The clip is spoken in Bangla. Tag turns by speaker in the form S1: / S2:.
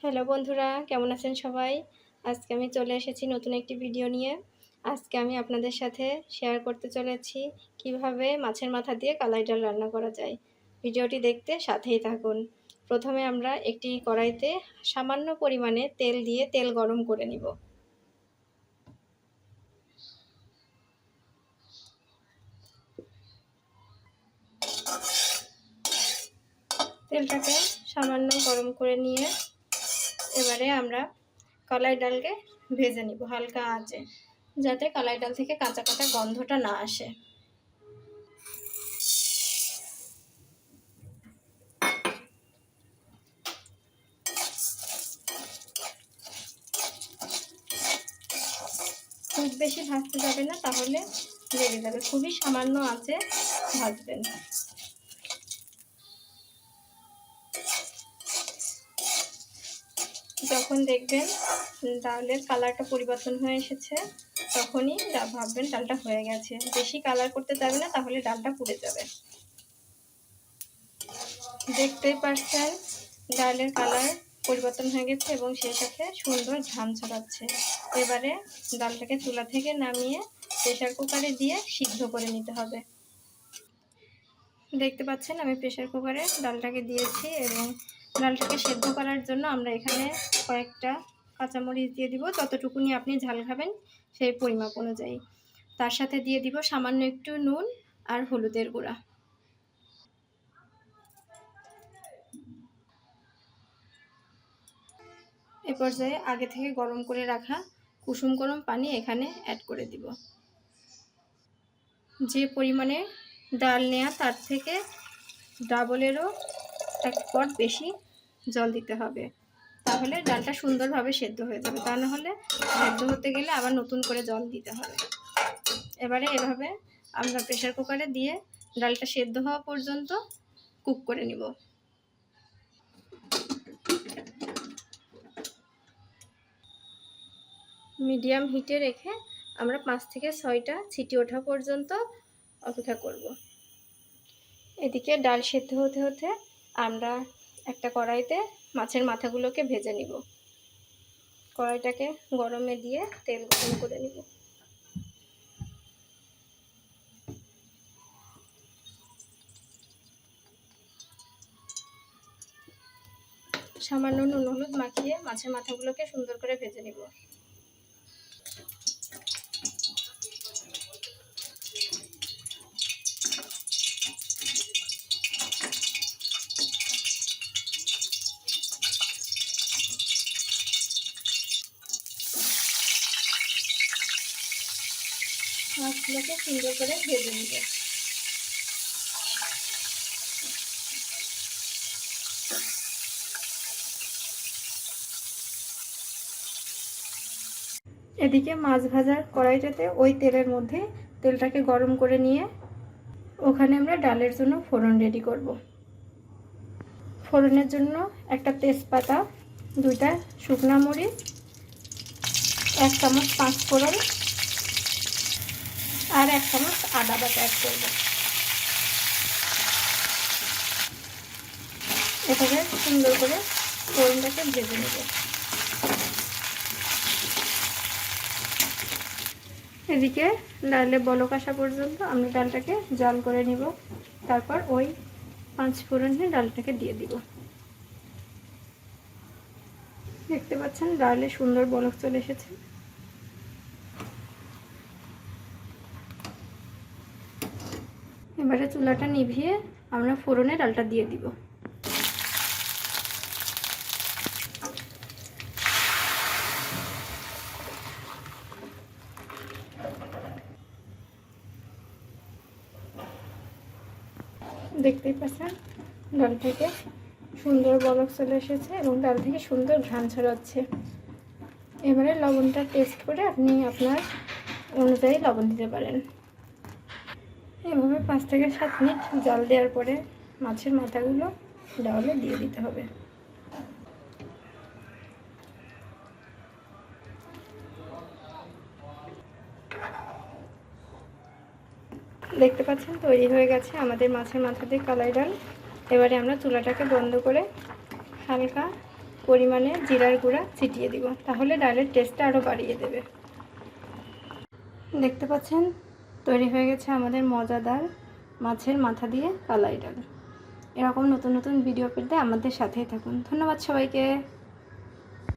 S1: হ্যালো বন্ধুরা, কেমন আছেন সবাই? আজকে আমি চলে এসেছি নতুন একটি ভিডিও নিয়ে। আজকে আমি আপনাদের সাথে শেয়ার করতে চলেছি কিভাবে মাছের মাথা দিয়ে কালাই ডাল রান্না করা যায়। ভিডিওটি দেখতে সাথেই থাকুন। প্রথমে আমরা একটি কড়াইতে সামান্য পরিমাণে তেল দিয়ে তেল গরম করে নিব। তেলটাকে সামান্য গরম করে নিয়ে এবারে আমরা কলাই ডালকে ভেজে নিব হালকা আঁচে, যাতে কলাই ডাল থেকে কাঁচা কাঁচা গন্ধটা না আসে। খুব বেশি ভাজতে যাবে না, তাহলে লেগে যাবে। খুবই সামান্য আঁচে ভাজবেন। যখন দেখবেন ডালের কালারটা পরিবর্তন হয়ে এসেছে, তখনই ভাববেন ডালটা হয়ে গেছে। বেশি কালার করতে যাবে না, তাহলে ডালটা পুড়ে যাবে। দেখতেই পাচ্ছেন ডালের কালার পরিবর্তন হয়ে গেছে এবং সেই সাথে সুন্দর ঘ্রাণ ছড়াচ্ছে। এবারে ডালটাকে চুলা থেকে নামিয়ে প্রেসার কুকারে দিয়ে সিদ্ধ করে নিতে হবে। দেখতে পাচ্ছেন আমি প্রেসার কুকারে ডালটাকে দিয়েছি এবং ডালটাকে সেদ্ধ করার জন্য আমরা এখানে কয়েকটা কাঁচামরিচ দিয়ে দিব, যতটুকুনি আপনি ঝাল খাবেন সেই পরিমাপ অনুযায়ী। তার সাথে দিয়ে দিব সামান্য একটু নুন আর হলুদের গুঁড়া। এ পর্যায়ে আগে থেকে গরম করে রাখা কুসুম গরম পানি এখানে অ্যাড করে দিব। যে পরিমাণে ডাল নেওয়া তার থেকে ডাবলেরও এক পট বেশি জল দিতে হবে, তাহলে ডালটা সুন্দরভাবে সেদ্ধ হয়ে যাবে। তা নাহলে সেদ্ধ হতে গেলে আবার নতুন করে জল দিতে হবে। এবারে এভাবে আমরা প্রেসার কুকারে দিয়ে ডালটা সেদ্ধ হওয়া পর্যন্ত কুক করে নিব। মিডিয়াম হিটে রেখে আমরা 5 থেকে 6টা ছিটি ওঠা পর্যন্ত অপেক্ষা করব। এদিকে ডাল সেদ্ধ হতে হতে আমরা একটা কড়াইতে মাছের মাথাগুলোকে ভেজে নিব। কড়াইটাকে গরমে দিয়ে তেল গরম করে নিব। সামান্য নুন হলুদ মাখিয়ে মাছের মাথাগুলোকে সুন্দর করে ভেজে নিব। মাছগুলোকে সুন্দর করে ভেজে নিব। এদিকে মাছ ভাজার কড়াইটাতে ওই তেলের মধ্যে তেলটাকে গরম করে নিয়ে ওখানে আমরা ডালের জন্য ফোড়ন রেডি করব। ফোড়নের জন্য একটা তেজপাতা, 2টা শুকনা মরিচ, 1 চামচ 5 ফোড়ন আর 1 চামচ আদা বাটা অ্যাড করব। এভাবে সুন্দর করে ফোড়নটাকে ভেজে নেব। এদিকে ডালে বলক আসা পর্যন্ত আমি ডালটাকে জাল করে নিব। তারপর ওই 5 ফোড়নে ডালটাকে দিয়ে দিব। দেখতে পাচ্ছেন ডালে সুন্দর বলক চলে এসেছে। এবারে চুলাটা নিভিয়ে আমরা ফোড়নে ডালটা দিয়ে দিব। দেখতেই পাচ্ছেন ডাল থেকে সুন্দর বলক চলে এসেছে এবং ডাল থেকে সুন্দর ঘ্রাণ ছড়াচ্ছে। এবারে লবণটা টেস্ট করে আপনি আপনার অনুযায়ী লবণ দিতে পারেন। এভাবে 5 থেকে 7 মিনিট জাল দেওয়ার পরে মাছের মাথাগুলো ডালে দিয়ে দিতে হবে। দেখতে পাচ্ছেন তৈরি হয়ে গেছে আমাদের মাছের মাথা দিয়ে কালাই ডাল। এবারে আমরা চুলাটাকে বন্ধ করে হালকা পরিমাণে জিরার গুঁড়া ছিটিয়ে দিব, তাহলে ডালের টেস্টটা আরও বাড়িয়ে দেবে। দেখতে পাচ্ছেন তৈরি হয়ে গেছে আমাদের মজাদার মাছের মাথা দিয়ে কালাই ডাল। এরকম নতুন নতুন ভিডিও পেতে আমাদের সাথেই থাকুন। ধন্যবাদ সবাইকে।